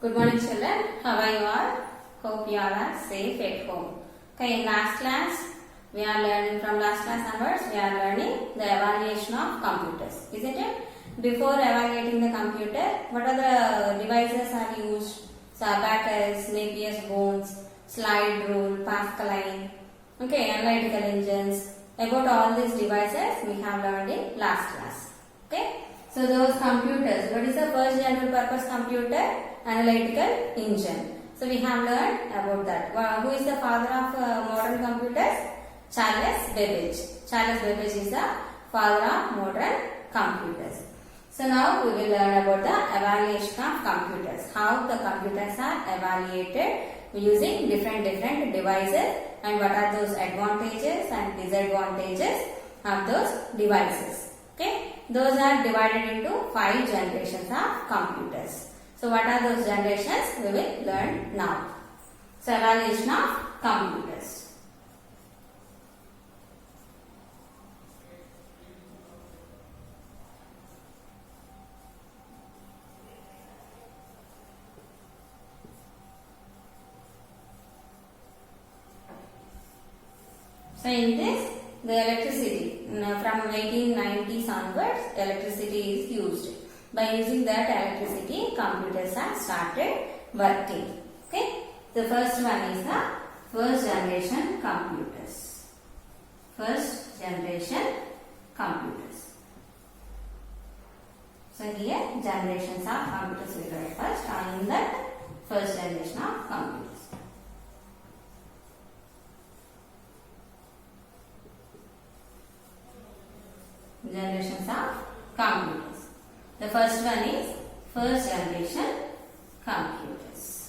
Good morning children, how are you all? Hope you all are safe at home. Okay, in last class, we are learning from last class onwards, we are learning the evaluation of computers, isn't it? Before evaluating the computer, what are the devices are used? So, abacus, Napier's bones, slide rule, Pascaline, okay, analytical engines. About all these devices, we have learned in last class, okay? So, those computers, what is the first general purpose computer? Analytical engine. So we have learned about that. Who is the father of modern computers? Charles Babbage. Charles Babbage is the father of modern computers. So now we will learn about the evaluation of computers. How the computers are evaluated using different devices and what are those advantages and disadvantages of those devices. Okay. Those are divided into 5 generations of computers. So what are those generations? We will learn now. So evaluation of computers. So in this, the electricity from 1890s onwards, electricity is used. By using that electricity, computers are started working. Okay. The first one is the first generation computers. First generation computers. So here generations of computers we read first. In that first generation of computers. Generations of computers. The first one is first generation computers.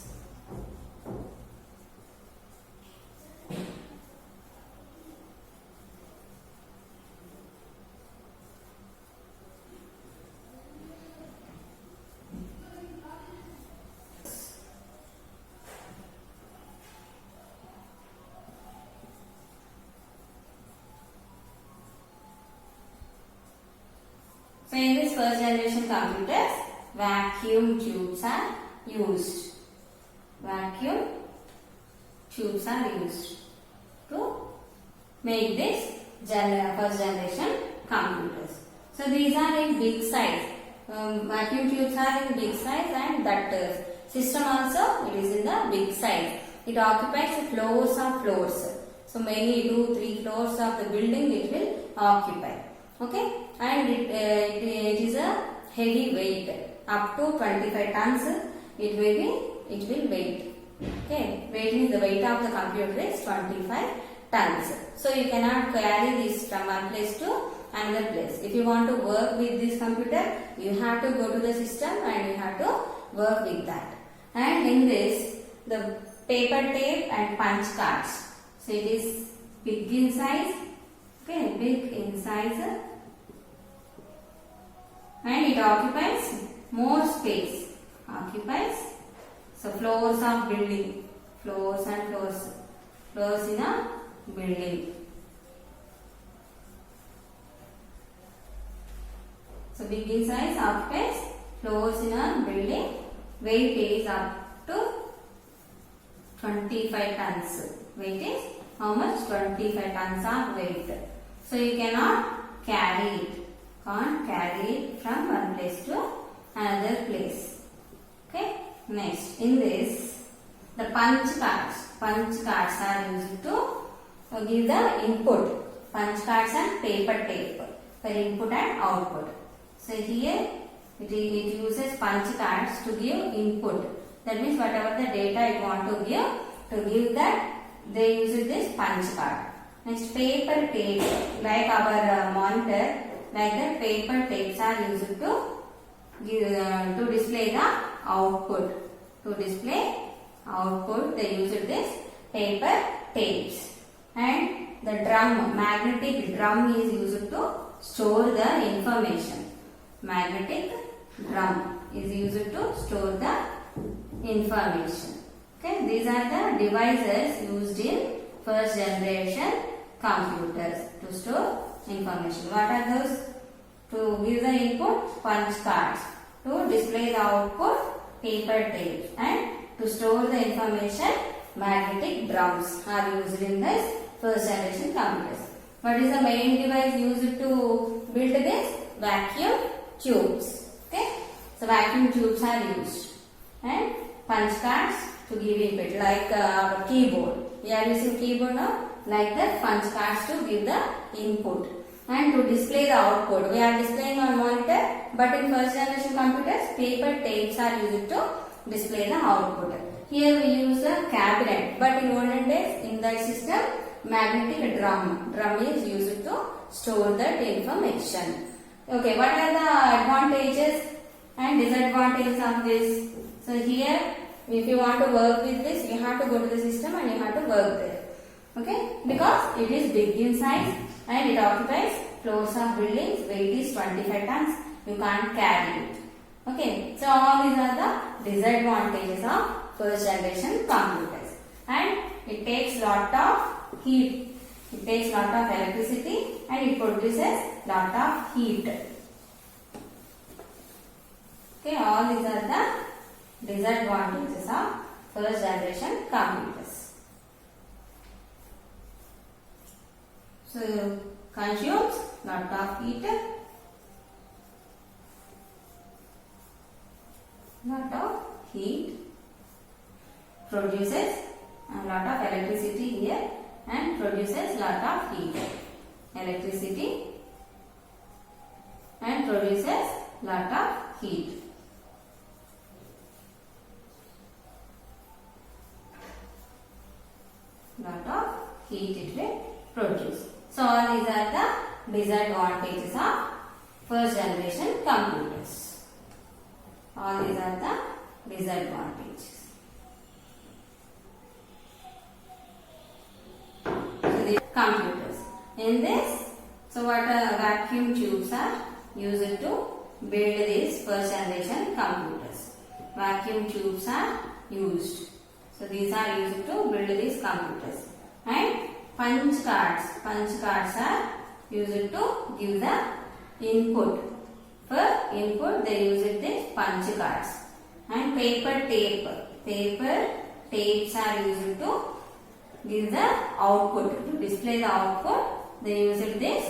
So in this first generation computers, vacuum tubes are used. Vacuum tubes are used to make this first generation computers. So these are in big size. Vacuum tubes are in big size and that system also it is in the big size. It occupies floors of floors. So many 2-3 floors of the building it will occupy. Okay, and it is a heavy weight up to 25 tons. It will weight. Okay, weight means the weight of the computer is 25 tons. So you cannot carry this from one place to another place. If you want to work with this computer, you have to go to the system and you have to work with that. And in this, the paper tape and punch cards. So it is big in size. Okay, big in size. And it occupies more space. Occupies so floors of building. Floors and floors. Floors in a building. So big in size occupies floors in a building. Weight is up to 25 tons. Weight is how much? 25 tons of weight. So you cannot carry it. Can't carry it from one place to another place. Okay. Next, in this, the punch cards. Punch cards are used to give the input. Punch cards and paper tape for input and output. So here it uses punch cards to give input. That means whatever the data you want to give that they use this punch card. Next, paper tape, like our monitor. Like that, paper tapes are used to display the output. To display output, they use this paper tapes. And the drum, magnetic drum is used to store the information. Magnetic drum is used to store the information. Okay, these are the devices used in first generation computers to store information. What are those? To give the input, punch cards. To display the output, paper tapes, and to store the information, magnetic drums are used in this first generation computers. What is the main device used to build this? Vacuum tubes. Okay, so vacuum tubes are used, and punch cards to give input, like our keyboard. We are using keyboard now, like the punch cards to give the input, and to display the output. We are displaying on monitor, but in first generation computers, paper tapes are used to display the output. Here we use a cabinet, but in olden days, in that system, magnetic drum is used to store that information. Okay, what are the advantages and disadvantages of this? So here, if you want to work with this, you have to go to the system and you have to work there. Okay, because it is big in size and it occupies floors of buildings. Weight is 25 tons. You can't carry it. Okay, so all these are the disadvantages of first generation computers. And it takes lot of heat. It takes lot of electricity and it produces lot of heat. Okay, all these are the disadvantages of first generation computers. So, consumes lot of heat, produces a lot of electricity here and produces lot of heat. Electricity and produces lot of heat. Lot of heat it will produce. So all these are the disadvantages of first generation computers. All these are the disadvantages. So these computers. In this, so what vacuum tubes are used to build these first generation computers. Vacuum tubes are used. So these are used to build these computers. And punch cards are used to give the input. For input they use this punch cards. And paper tapes are used to give the output. To display the output they use this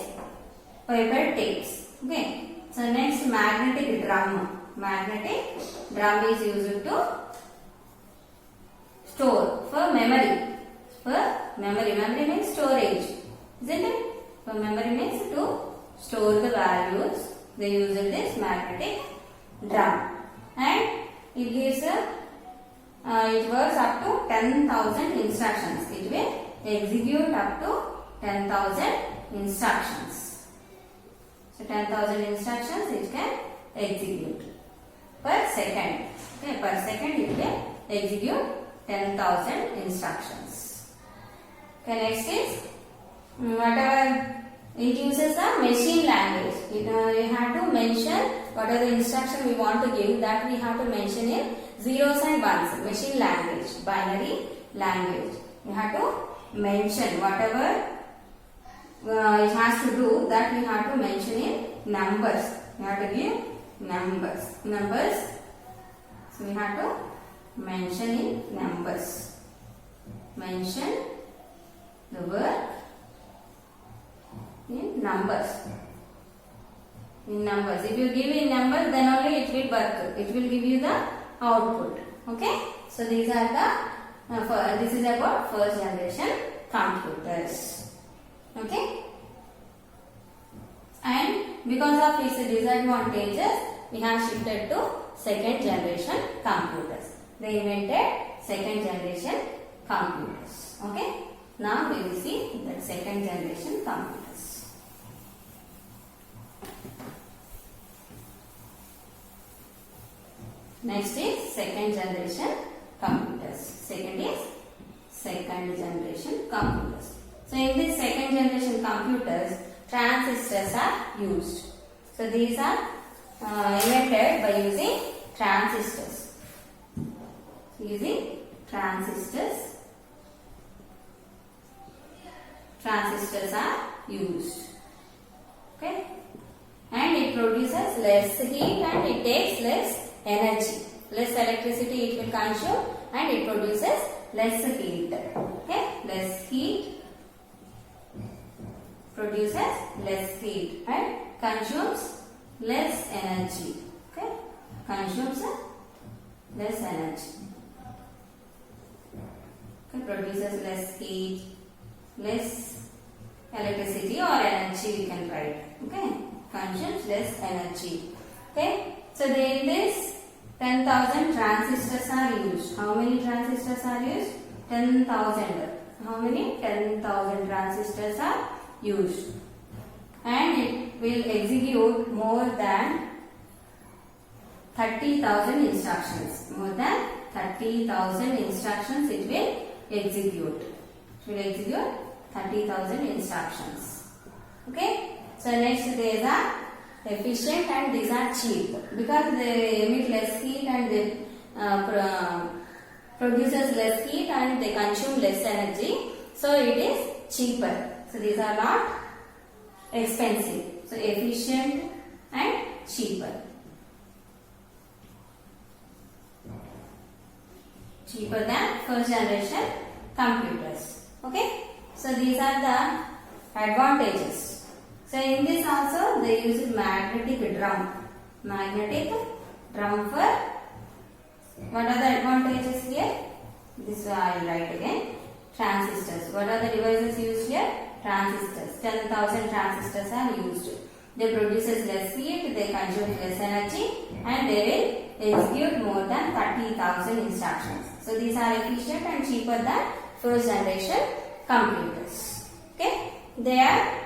paper tapes. Okay. So next, magnetic drum. Magnetic drum is used to store for memory. Memory means storage, isn't it? For memory means to store the values. They use this magnetic drum, and it gives it works up to 10,000 instructions. It will execute up to 10,000 instructions. So 10,000 instructions it can execute per second. Okay, per second it will execute 10,000 instructions. Okay, next is whatever it uses a machine language. You have to mention what are the instruction we want to give, that we have to mention in zeros and ones. Machine language, binary language. You have to mention whatever it has to do, that we have to mention in numbers. You have to give numbers. So we have to mention in numbers. Mention the work in numbers. If you give in numbers, then only it will work. It will give you the output. Okay. So these are the this is about first generation computers. Okay. And because of its disadvantages, we have shifted to second generation computers. They invented second generation computers. Okay. Now we will see the second generation computers. Next is second generation computers. Second is second generation computers. So in this second generation computers, transistors are used. So these are invented by using transistors. Using transistors are used. Okay, and it produces less heat and it takes less energy. less electricity it will consume and it produces less heat. Okay, less heat produces less heat and consumes less energy. Okay, consumes less energy. Okay, produces less heat, less electricity or energy we can write. Okay, consumes less energy. Okay, so in this 10,000 transistors are used. How many transistors are used? 10,000. How many? 10,000 transistors are used. And it will execute more than 30,000 instructions. More than 30,000 instructions it will execute. It will execute 30,000 instructions. Okay. So next these are efficient and these are cheap because they emit less heat and they produces less heat and they consume less energy. So it is cheaper. So these are not expensive. So efficient and cheaper. Cheaper than first generation computers. Okay. So these are the advantages. So in this also they use magnetic drum. Magnetic drum for what are the advantages here? This I will write again. Transistors. What are the devices used here? Transistors. 10,000 transistors are used. They produces less heat, they consume less energy and they will execute more than 30,000 instructions. So these are efficient and cheaper than first generation computers. Okay. They are.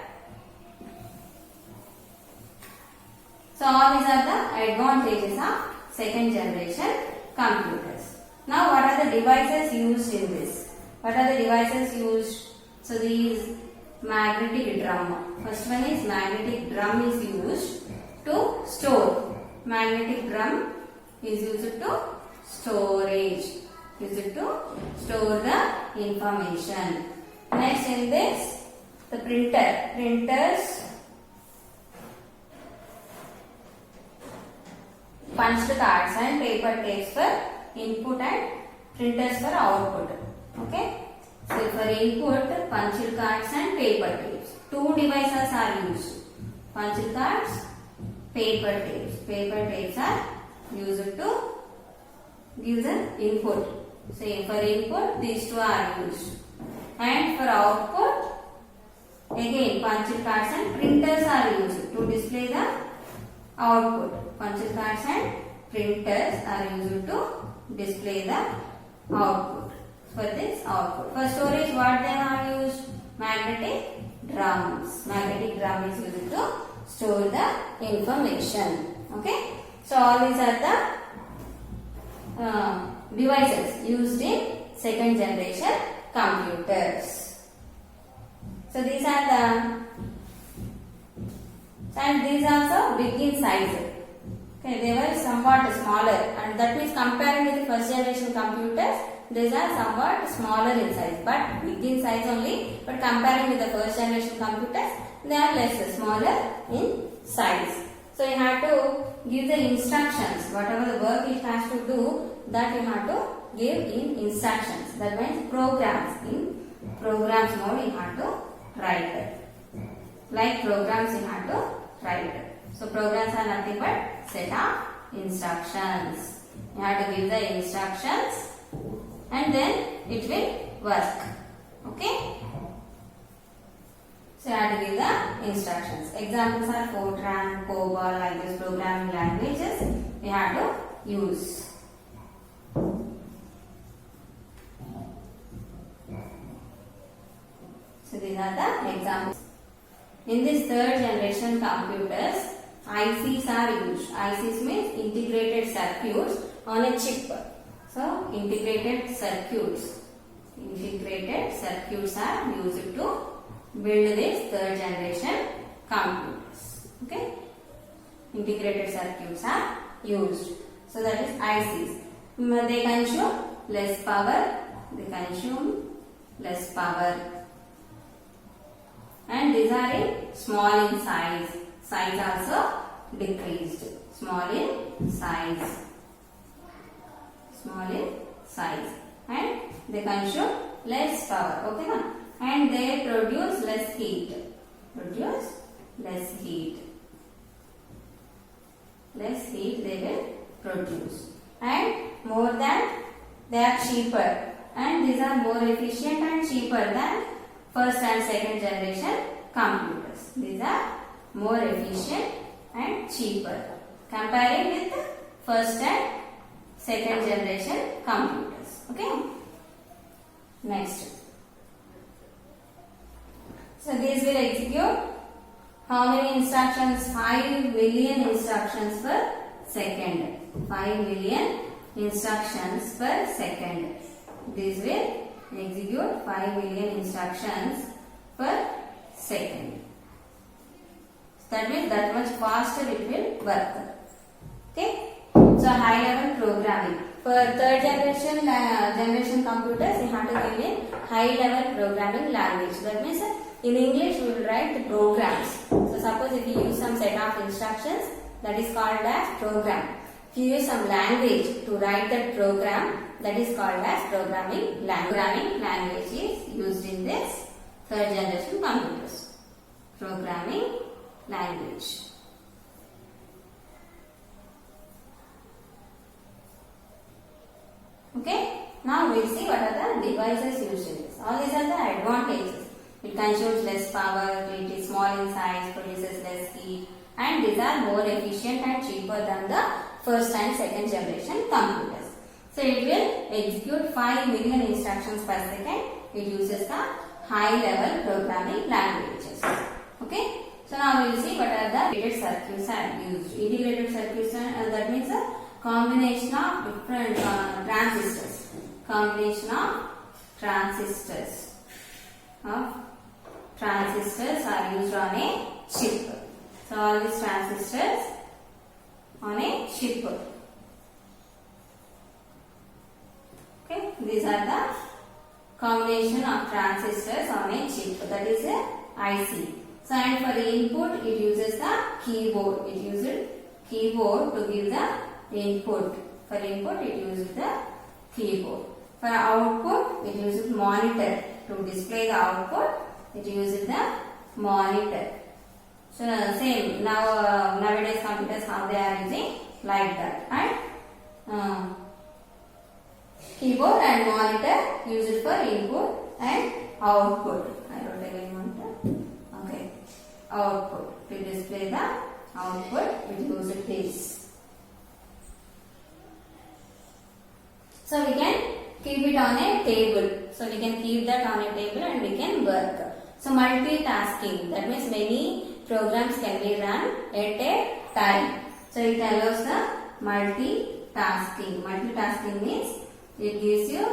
So all these are the advantages of second generation computers. Now what are the devices used in this? What are the devices used? So these magnetic drum. First one is magnetic drum is used to store. Magnetic drum is used to storage. Used to store the information. Next in this, the printer. Printers punched cards and paper tapes for input and printers for output. Okay. So for input, punched cards and paper tapes. Two devices are used. Punched cards, paper tapes. Paper tapes are used to give the input. So for input, these two are used. And for output, again punched cards and printers are used to display the output. Punched cards and printers are used to display the output. For this output. For storage, what they are used? Magnetic drums. Magnetic drum is used to store the information. Okay. So all these are the devices used in second generation computers. So these are the, and these also big in size. Okay, they were somewhat smaller, and that means comparing with the first generation computers, these are somewhat smaller in size, but big in size only. But comparing with the first generation computers, they are less smaller in size. So you have to give the instructions. Whatever the work it has to do, that you have to give in instructions. That means programs. In programs mode you have to write. Like programs you have to write. So programs are nothing but set of instructions. You have to give the instructions and then it will work. Okay. So you have to give the instructions. Examples are Fortran, COBOL, like this programming languages we have to use. So these are the examples. In this third generation computers, ICs are used. ICs means integrated circuits on a chip. So integrated circuits. Integrated circuits are used to build this third generation computers. Okay. Integrated circuits are used. So that is ICs. They consume less power. They consume less power. And these are in small in size. Size also decreased. Small in size. small in size, and they consume less power. Okay, na? And they produce less heat. Produce less heat. Less heat they will produce. And more than, they are cheaper. And these are more efficient and cheaper than first and second generation computers. These are more efficient and cheaper comparing with first and second generation computers. Okay. Next. So these will execute how many instructions? 5 million instructions per second. 5 million instructions per second. These will execute 5 million instructions per second. That means that much faster it will work. Okay. So high level programming. For third generation computers, you have to give in high level programming language. That means in English we will write the programs. So suppose if you use some set of instructions, that is called as program. If you use some language to write that program, that is called as programming language. Programming language is used in this third generation computers. Programming language. Okay. Now we will see what are the devices used in this. All these are the advantages. It consumes less power, it is small in size, produces less heat, and these are more efficient and cheaper than the first and second generation computers. So it will execute 5 million instructions per second. It uses the high level programming languages. Okay. So now we will see what are the integrated circuits are used. Integrated circuits that means a combination of different transistors. Combination of transistors. Transistors are used on a chip. So all these transistors on a chip. Okay, these are the combination of transistors on a chip. That is a IC. So and for input it uses the keyboard. It uses keyboard to give the input. For input it uses the keyboard. For output it uses monitor. To display the output it uses the monitor. So same now nowadays computers how they are using like that. And keyboard and monitor used for input and output. I don't have any monitor. Okay. Output. To display the output we use this. So we can keep it on a table. So we can keep that on a table and we can work. So multitasking. That means many programs can be run at a time. So it allows the multitasking. Multitasking means it gives you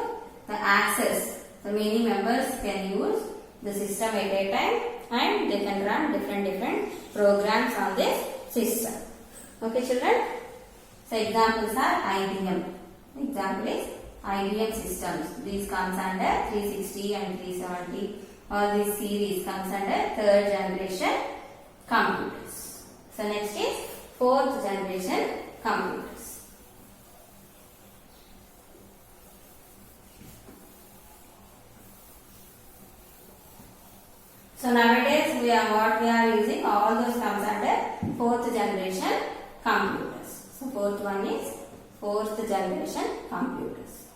the access. So many members can use the system at a time and they can run different programs on this system. Okay children. So examples are IBM. Example is IBM systems. These comes under 360 and 370. All these series comes under third generation computers. So next is fourth generation computers. So nowadays what we are using, all those comes under fourth generation computers. So fourth one is fourth generation computers.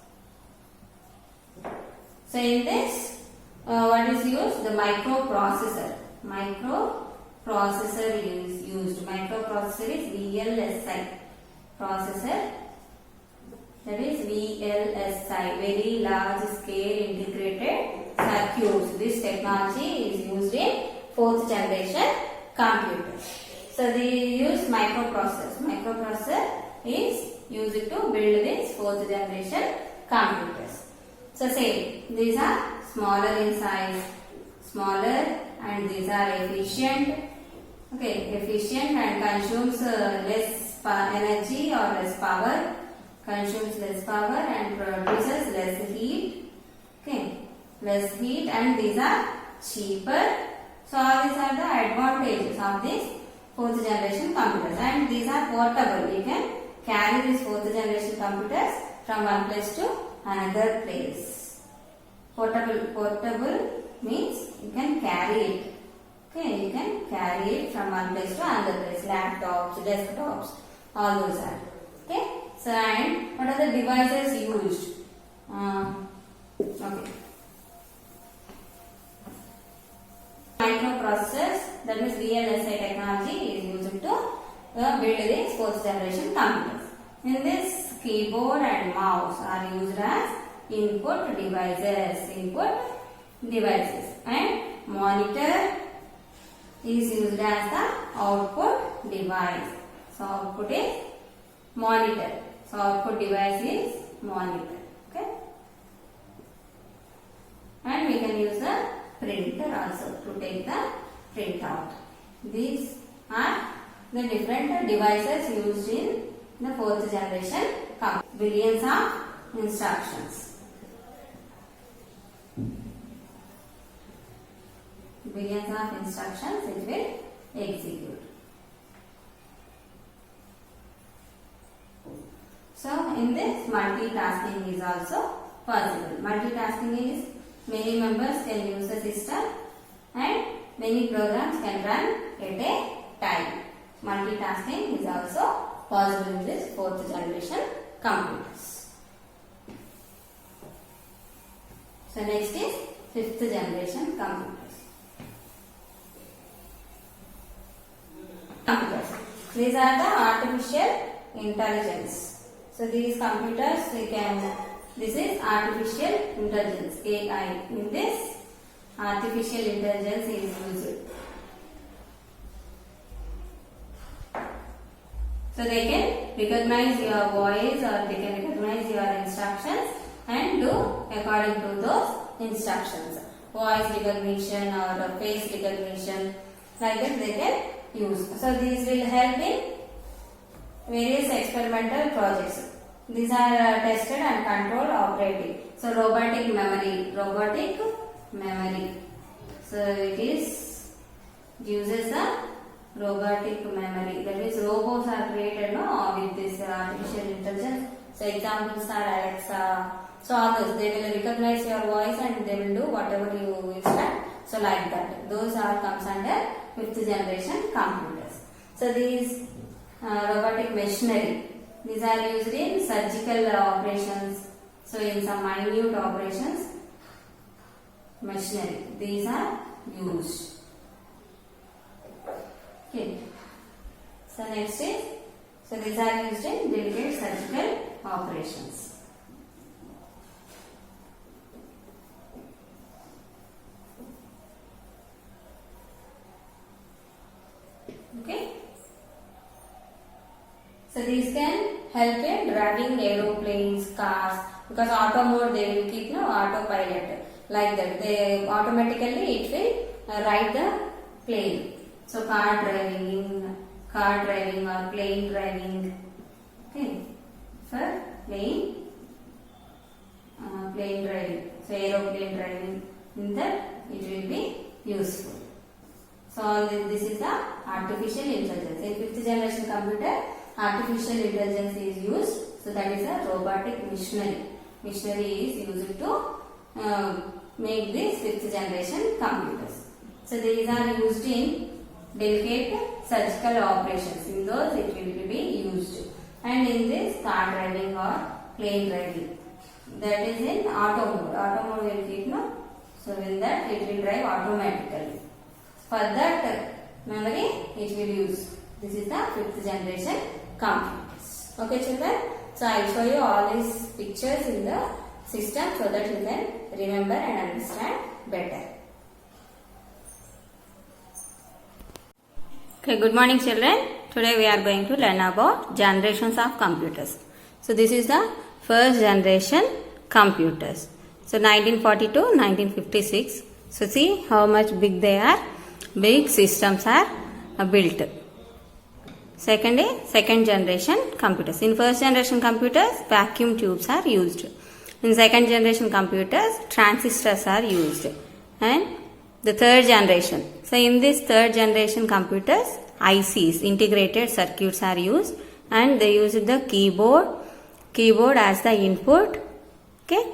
So in this what is used? The microprocessor. Microprocessor is used. Microprocessor is VLSI. Processor, that is VLSI, very large scale integrated circuits. This technology is used in fourth generation computers. So they use microprocessor. Microprocessor is used to build this fourth generation computers. So same, these are smaller in size, smaller, and these are efficient. Okay, efficient and consumes less energy or less power, consumes less power and produces less heat. Okay, less heat, and these are cheaper. So all these are the advantages of this fourth generation computers, and these are portable. You can carry these fourth generation computers from one place to another place. Portable means you can carry it. Okay, you can carry it from one place to another place. Laptops, desktops, all those are. Okay. So, and what are the devices used? Okay. Microprocessors, that means VLSI technology is used to build the fourth generation computers. In this, keyboard and mouse are used as input devices. And monitor is used as the output device. So, output is monitor. So, output device is monitor. Okay. And we can use the printer also to take the printout. These are the different devices used in the fourth generation computer. Billions of instructions. Billions of instructions it will execute. So, in this, multitasking is also possible. Multitasking is many members can use the system and many programs can run at a time. Multitasking is also possible in this fourth generation computers. So, next is fifth generation computers. These are the artificial intelligence. So, these computers this is artificial intelligence, AI. In this, artificial intelligence is used. So, they can recognize your voice or they can recognize your instructions and do according to those instructions. Voice recognition or face recognition, like that they can use. So, these will help in various experimental projects. These are tested and controlled operating. So, robotic memory. So, it uses a robotic memory. That is, robots are created with this artificial intelligence. So, examples are Alexa. So, all those, they will recognize your voice and they will do whatever you instruct. So, like that. Those are comes under fifth generation computers. So, these robotic machinery. These are used in surgical operations. So, in some minute operations, machinery. These are used. Okay. So, next is, so these are used in delicate surgical operations. Okay. So, these can help in driving aeroplanes, cars, because auto mode they will keep autopilot, like that. They automatically it will ride the plane. So, car driving or plane driving. Okay, for plane driving. So, aeroplane driving, in that it will be useful. So, this is the artificial intelligence. In fifth generation computer, artificial intelligence is used. So, that is a robotic machinery. Machinery is used to make these fifth generation computers. So, these are used in delicate surgical operations. In those it will be used. And in this, car driving or plane driving. That is in auto mode. Auto mode will keep so in that it will drive automatically. For that memory it will use. This is the fifth generation computers. Okay, children. So, I will show you all these pictures in the system so that you can remember and understand better. Okay, good morning children. Today we are going to learn about generations of computers. So, this is the first generation computers. So, 1942, 1956. So, see how much big they are. Big systems are built. Second is second generation computers. In first generation computers, vacuum tubes are used. In second generation computers, transistors are used. And the third generation. So, in this third generation computers, ICs, integrated circuits are used, and they use the keyboard, keyboard as the input. Okay.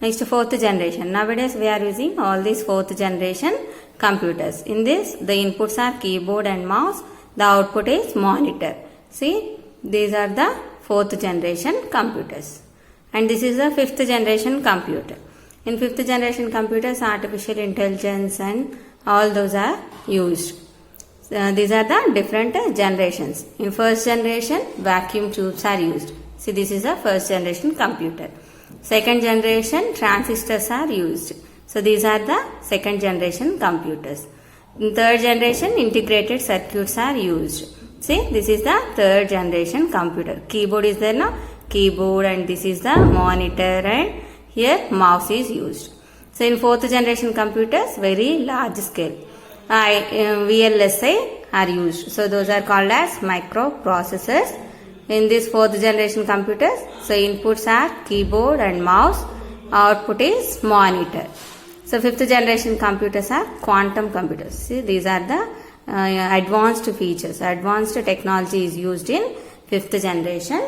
Next, fourth generation. Nowadays we are using all these fourth generation computers. In this, the inputs are keyboard and mouse. The output is monitor. See, these are the fourth generation computers. And this is the fifth generation computer. In fifth generation computers, artificial intelligence and all those are used. These are the different generations. In first generation, vacuum tubes are used. See, this is a first generation computer. Second generation, transistors are used. So, these are the second generation computers. In third generation, integrated circuits are used. See, this is the third generation computer. Keyboard is there now. Keyboard, and this is the monitor, and here mouse is used. So, in fourth generation computers, very large scale. VLSI are used. So, those are called as microprocessors. In this fourth generation computers, so inputs are keyboard and mouse, output is monitor. So, fifth generation computers are quantum computers. See, these are the advanced features. Advanced technology is used in fifth generation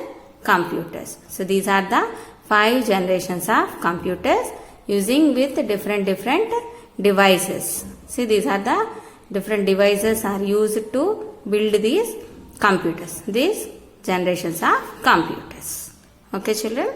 computers. So, these are the 5 generations of computers using with different devices. See, these are the different devices are used to build these computers. These generations of computers. Okay, children.